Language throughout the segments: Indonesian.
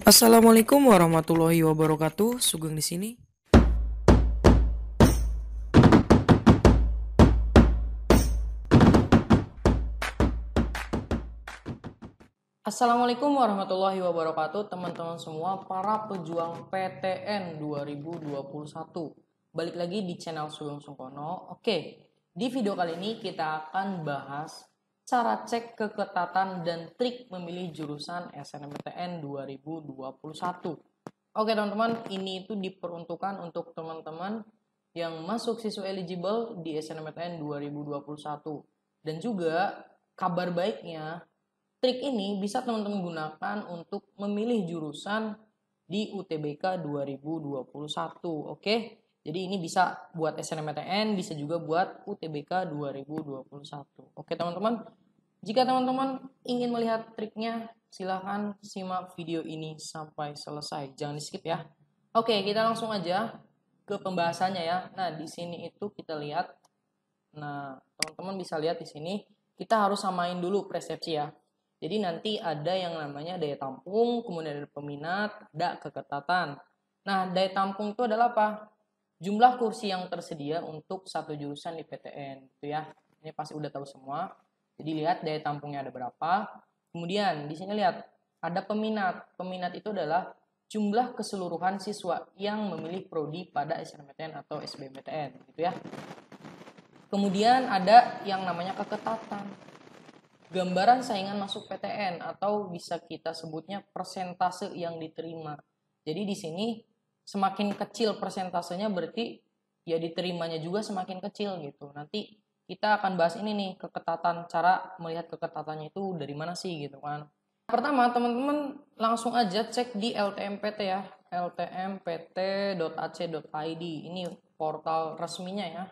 Assalamualaikum warahmatullahi wabarakatuh. Sugeng di sini. Assalamualaikum warahmatullahi wabarakatuh, teman-teman semua para pejuang PTN 2021. Balik lagi di channel Sugeng Sungkono. Oke, di video kali ini kita akan bahas cara cek keketatan dan trik memilih jurusan SNMPTN 2021. Oke teman-teman, ini itu diperuntukkan untuk teman-teman yang masuk siswa eligible di SNMPTN 2021. Dan juga kabar baiknya, trik ini bisa teman-teman gunakan untuk memilih jurusan di UTBK 2021. Oke, jadi ini bisa buat SNMPTN, bisa juga buat UTBK 2021. Oke teman-teman, jika teman-teman ingin melihat triknya, silahkan simak video ini sampai selesai. Jangan di skip ya. Oke, kita langsung aja ke pembahasannya ya. Nah, di sini itu kita lihat. Nah, teman-teman bisa lihat di sini, kita harus samain dulu persepsi ya. Jadi nanti ada yang namanya daya tampung, kemudian ada peminat, ada keketatan. Nah, daya tampung itu adalah apa? Jumlah kursi yang tersedia untuk satu jurusan di PTN, gitu ya. Ini pasti udah tahu semua. Jadi lihat daya tampungnya ada berapa. Kemudian di sini lihat ada peminat. Peminat itu adalah jumlah keseluruhan siswa yang memilih prodi pada SNMPTN atau SBMPTN, gitu ya. Kemudian ada yang namanya keketatan. Gambaran saingan masuk PTN atau bisa kita sebutnya persentase yang diterima. Jadi di sini semakin kecil persentasenya berarti ya diterimanya juga semakin kecil gitu. Nanti kita akan bahas ini nih, keketatan, cara melihat keketatannya itu dari mana sih gitu kan. Pertama teman-teman langsung aja cek di LTMPT ya, ltmpt.ac.id. Ini portal resminya ya.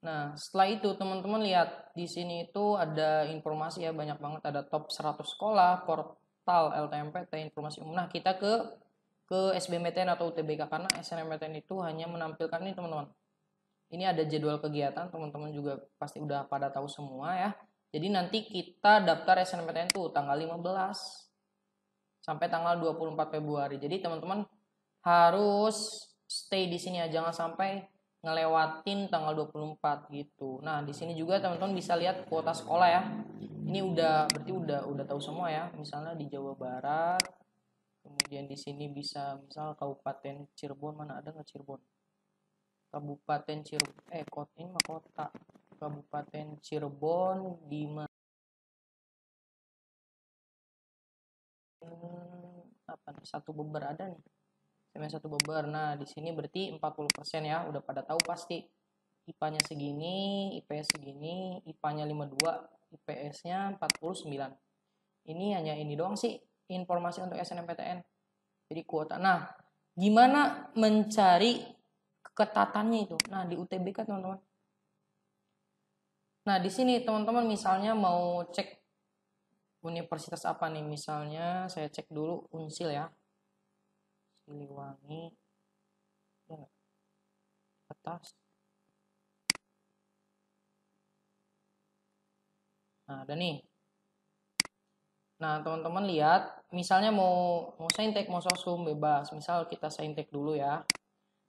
Nah, setelah itu teman-teman lihat di sini itu ada informasi ya, banyak banget, ada top 100 sekolah, portal LTMPT, informasi umum. Nah, kita ke SBMPTN atau UTBK karena SNMPTN itu hanya menampilkan ini teman-teman. Ini ada jadwal kegiatan, teman-teman juga pasti udah pada tahu semua ya. Jadi nanti kita daftar SNMPTN tuh tanggal 15 sampai tanggal 24 Februari. Jadi teman-teman harus stay di sini ya, jangan sampai ngelewatin tanggal 24 gitu. Nah, di sini juga teman-teman bisa lihat kuota sekolah ya. Ini berarti udah tahu semua ya. Misalnya di Jawa Barat, kemudian di sini bisa misal Kabupaten Cirebon, mana ada nggak Cirebon? Kabupaten Cirebon, kota ini mah kota. Kabupaten Cirebon di apa nih? Satu Beber ada nih. SMA 1 Beber. Nah, di sini berarti 40% ya, udah pada tahu pasti. IPA-nya segini, IPS segini, IPA-nya 52, IPS-nya 49. Ini hanya ini doang sih informasi untuk SNMPTN. Jadi kuota. Nah, gimana mencari keketatannya itu? Nah, di UTBK teman-teman. Nah, di sini teman-teman misalnya mau cek universitas apa nih? Misalnya saya cek dulu Unsil ya. Siliwangi. Ya, atas. Nah, ada nih. Nah, teman-teman lihat, misalnya mau saintek, mau sosum bebas. Misal kita saintek dulu ya.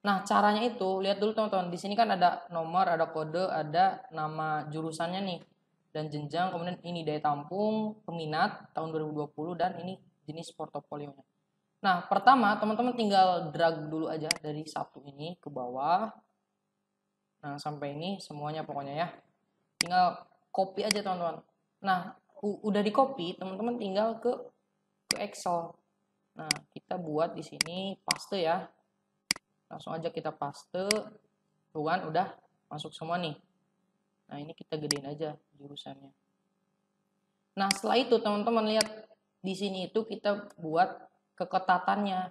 Nah, caranya itu lihat dulu teman-teman. Di sini kan ada nomor, ada kode, ada nama jurusannya nih dan jenjang. Kemudian ini daya tampung, peminat tahun 2020 dan ini jenis portofolionya. Nah, pertama teman-teman tinggal drag dulu aja dari satu ini ke bawah. Nah, sampai ini semuanya pokoknya ya. Tinggal copy aja teman-teman. Nah, udah di copy, teman-teman tinggal ke Excel. Nah, kita buat di sini paste ya. Langsung aja kita paste. Tuh kan udah masuk semua nih. Nah, ini kita gedein aja jurusannya. Nah, setelah itu teman-teman lihat di sini itu kita buat keketatannya.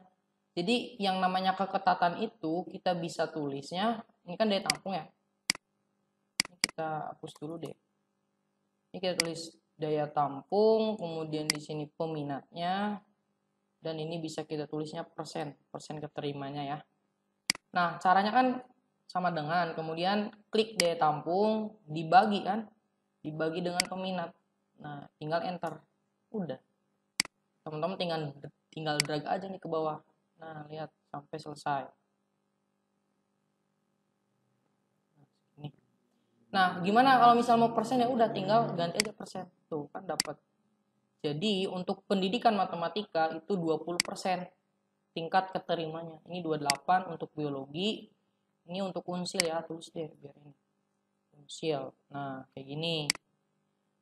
Jadi yang namanya keketatan itu kita bisa tulisnya, ini kan daya tampung ya. Ini kita hapus dulu deh. Ini kita tulis daya tampung, kemudian di sini peminatnya, dan ini bisa kita tulisnya persen keterimanya ya. Nah, caranya kan sama dengan, kemudian klik daya tampung, dibagi kan, dibagi dengan peminat. Nah, tinggal enter, udah. Teman-teman tinggal drag aja nih ke bawah. Nah, lihat sampai selesai. Nah, gimana kalau misal mau persen, ya udah tinggal ganti aja persen. Tuh, kan dapat. Jadi, untuk pendidikan matematika itu 20% tingkat keterimanya. Ini 28 untuk biologi. Ini untuk unsil ya, tulis deh biar ini. Unsil. Nah, kayak gini.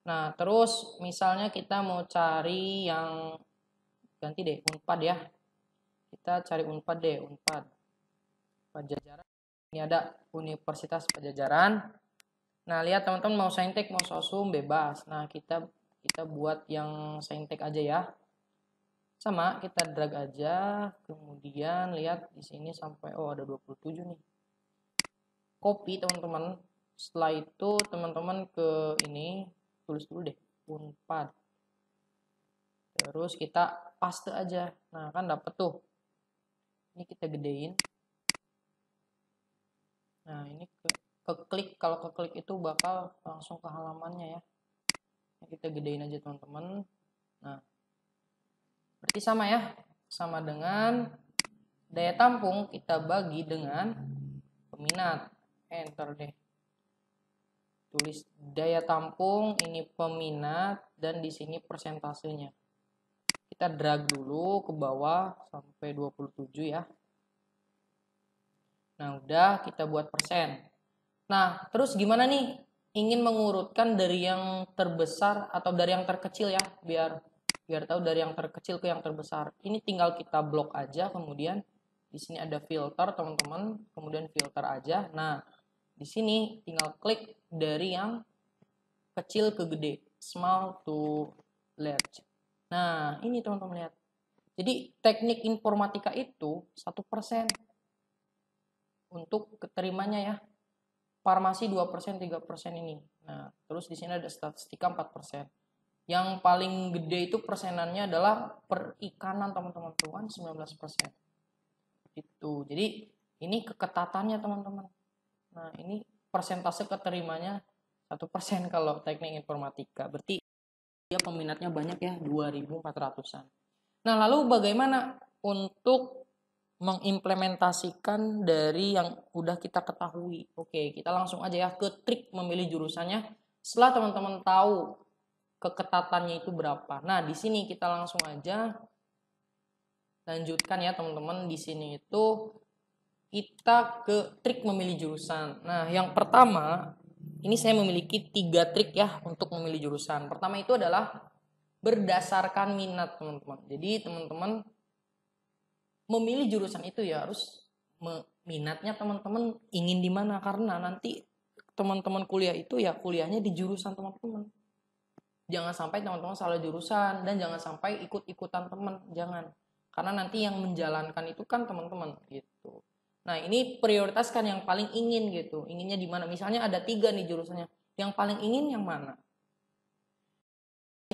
Nah, terus misalnya kita mau cari yang ganti deh, Unpad ya. Kita cari Unpad deh, Unpad. Pajajaran. Ini ada Universitas Pajajaran. Nah, lihat teman-teman mau saintek, mau sosum, bebas. Nah, kita buat yang saintek aja ya. Sama, kita drag aja. Kemudian lihat di sini sampai ada 27 nih. Copy teman-teman. Setelah itu teman-teman ke ini, tulis dulu deh, Unpad. Terus kita paste aja. Nah, kan dapet tuh. Ini kita gedein. Nah, ini keklik, kalau keklik itu bakal langsung ke halamannya ya. Nah, kita gedein aja teman-teman. Nah, berarti sama ya, sama dengan daya tampung kita bagi dengan peminat. Enter deh. Tulis daya tampung, ini peminat, dan di sini persentasenya. Kita drag dulu ke bawah sampai 27 ya. Nah, udah kita buat persen. Nah, terus gimana nih? Ingin mengurutkan dari yang terbesar atau dari yang terkecil ya, biar tahu dari yang terkecil ke yang terbesar. Ini tinggal kita blok aja, kemudian di sini ada filter teman-teman, kemudian filter aja. Nah, di sini tinggal klik dari yang kecil ke gede, small to large. Nah, ini teman-teman lihat. Jadi teknik informatika itu 1% untuk keterimanya ya. Farmasi 2%, 3% ini. Nah, terus di sini ada statistika 4%. Yang paling gede itu persenannya adalah perikanan teman-teman, tuh kan 19%. Itu. Jadi ini keketatannya teman-teman. Nah, ini persentase keterimanya 1% kalau teknik informatika. Berarti dia peminatnya banyak ya, 2.400-an. Nah, lalu bagaimana untuk mengimplementasikan dari yang udah kita ketahui? Oke, kita langsung aja ya ke trik memilih jurusannya. Setelah teman-teman tahu keketatannya itu berapa. Nah, di sini kita langsung aja lanjutkan ya teman-teman. Di sini itu kita ke trik memilih jurusan. Nah, yang pertama, ini saya memiliki 3 trik ya untuk memilih jurusan. Pertama itu adalah berdasarkan minat teman-teman. Jadi teman-teman memilih jurusan itu ya harus minatnya teman-teman ingin di mana, karena nanti teman-teman kuliah itu ya kuliahnya di jurusan teman-teman. Jangan sampai teman-teman salah jurusan dan jangan sampai ikut-ikutan teman, jangan. Karena nanti yang menjalankan itu kan teman-teman gitu. Nah, ini prioritaskan yang paling ingin gitu. Inginnya di mana? Misalnya ada 3 nih jurusannya. Yang paling ingin yang mana?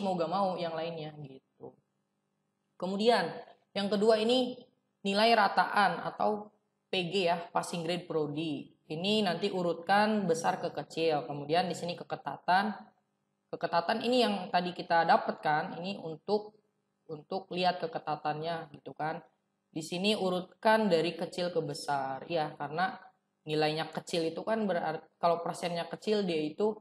Mau gak mau yang lainnya gitu. Kemudian yang kedua ini nilai rataan atau PG ya, passing grade prodi. Ini nanti urutkan besar ke kecil. Kemudian di sini keketatan. Keketatan ini yang tadi kita dapatkan, ini untuk lihat keketatannya gitu kan. Di sini urutkan dari kecil ke besar. Ya, karena nilainya kecil itu kan berarti kalau persennya kecil dia itu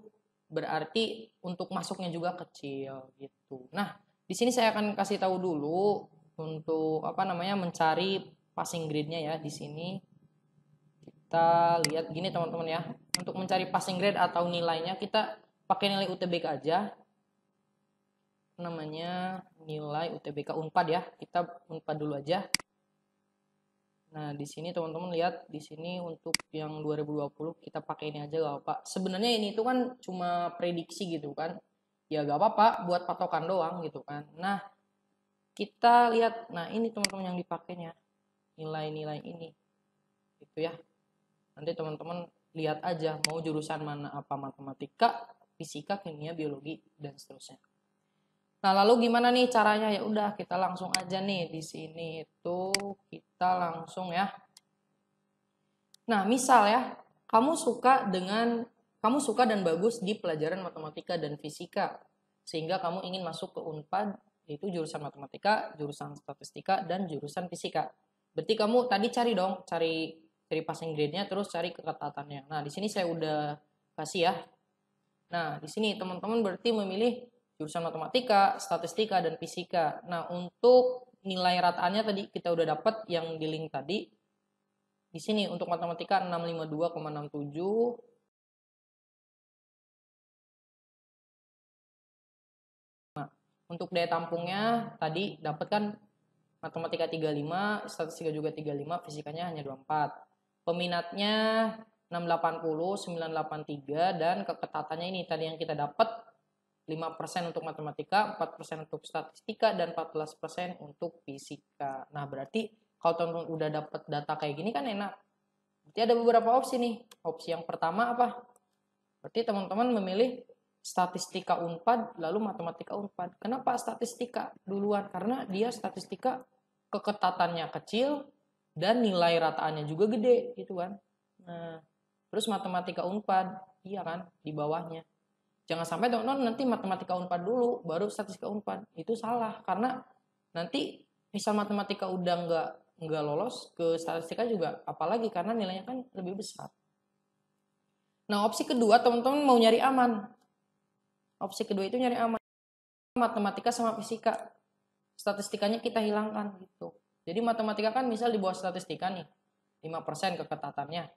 berarti untuk masuknya juga kecil gitu. Nah, di sini saya akan kasih tahu dulu untuk mencari passing grade-nya ya. Di sini kita lihat gini teman-teman ya. Untuk mencari passing grade atau nilainya kita pakai nilai UTBK aja. Namanya nilai UTBK Unpad ya. Kita Unpad dulu aja. Nah, di sini teman-teman lihat di sini untuk yang 2020 kita pakai ini aja gak apa-apa. Sebenarnya ini itu kan cuma prediksi gitu kan. Ya gak apa-apa buat patokan doang gitu kan. Nah, kita lihat, nah ini teman-teman yang dipakainya, nilai-nilai ini gitu ya. Nanti teman-teman lihat aja mau jurusan mana, apa matematika, fisika, kimia, biologi dan seterusnya. Nah, lalu gimana nih caranya? Ya udah kita langsung aja nih di sini itu kita langsung ya. Nah, misal ya, kamu suka dan bagus di pelajaran matematika dan fisika sehingga kamu ingin masuk ke Unpad yaitu jurusan matematika, jurusan statistika, dan jurusan fisika. Berarti kamu tadi cari passing grade-nya, terus cari keketatannya. Nah, di sini saya udah kasih ya. Nah, di sini teman-teman berarti memilih jurusan matematika, statistika, dan fisika. Nah, untuk nilai rataannya tadi kita udah dapat yang di link tadi. Di sini untuk matematika 652,67. Nah, untuk daya tampungnya tadi dapat kan matematika 35, statistika juga 35, fisikanya hanya 24. Peminatnya 680, 983, dan keketatannya ini tadi yang kita dapat 5% untuk matematika, 4% untuk statistika, dan 14% untuk fisika. Nah, berarti kalau teman-teman udah dapat data kayak gini kan enak. Berarti ada beberapa opsi nih. Opsi yang pertama apa? Berarti teman-teman memilih statistika Unpad lalu matematika Unpad. Kenapa statistika duluan? Karena dia statistika keketatannya kecil dan nilai rataannya juga gede gitu kan. Nah, terus matematika Unpad, iya kan, di bawahnya. Jangan sampai teman-teman nanti matematika Unpad dulu baru statistika Unpad. Itu salah karena nanti misal matematika udah nggak lolos ke statistika juga, apalagi karena nilainya kan lebih besar. Nah, opsi kedua teman-teman mau nyari aman. Opsi kedua itu nyari aman. Matematika sama fisika. Statistikanya kita hilangkan gitu. Jadi matematika kan misal di bawah statistika nih, 5% keketatannya.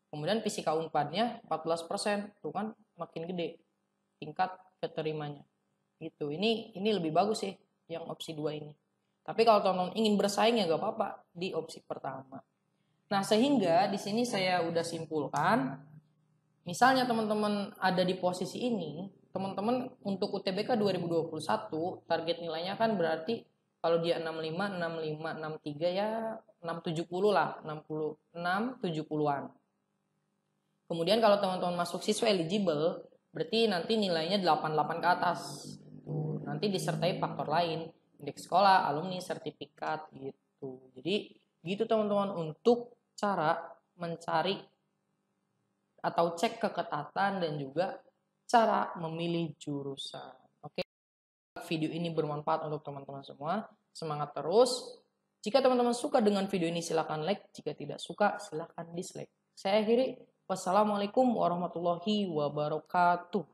Kemudian fisika Unpadnya 14%, tuh kan makin gede tingkat keterimanya. Gitu. Ini lebih bagus sih yang opsi 2 ini. Tapi kalau teman-teman ingin bersaing ya gak apa-apa di opsi pertama. Nah, sehingga di sini saya udah simpulkan, misalnya teman-teman ada di posisi ini, teman-teman untuk UTBK 2021 target nilainya kan berarti kalau dia 65, 65, 63 ya 670 lah, 66, 70-an. Kemudian kalau teman-teman masuk siswa eligible, berarti nanti nilainya 88 ke atas. Tuh, nanti disertai faktor lain, indeks sekolah, alumni, sertifikat gitu. Jadi gitu teman-teman untuk cara mencari atau cek keketatan dan juga cara memilih jurusan. Oke, video ini bermanfaat untuk teman-teman semua. Semangat terus. Jika teman-teman suka dengan video ini silahkan like. Jika tidak suka silahkan dislike. Saya akhiri. Wassalamualaikum warahmatullahi wabarakatuh.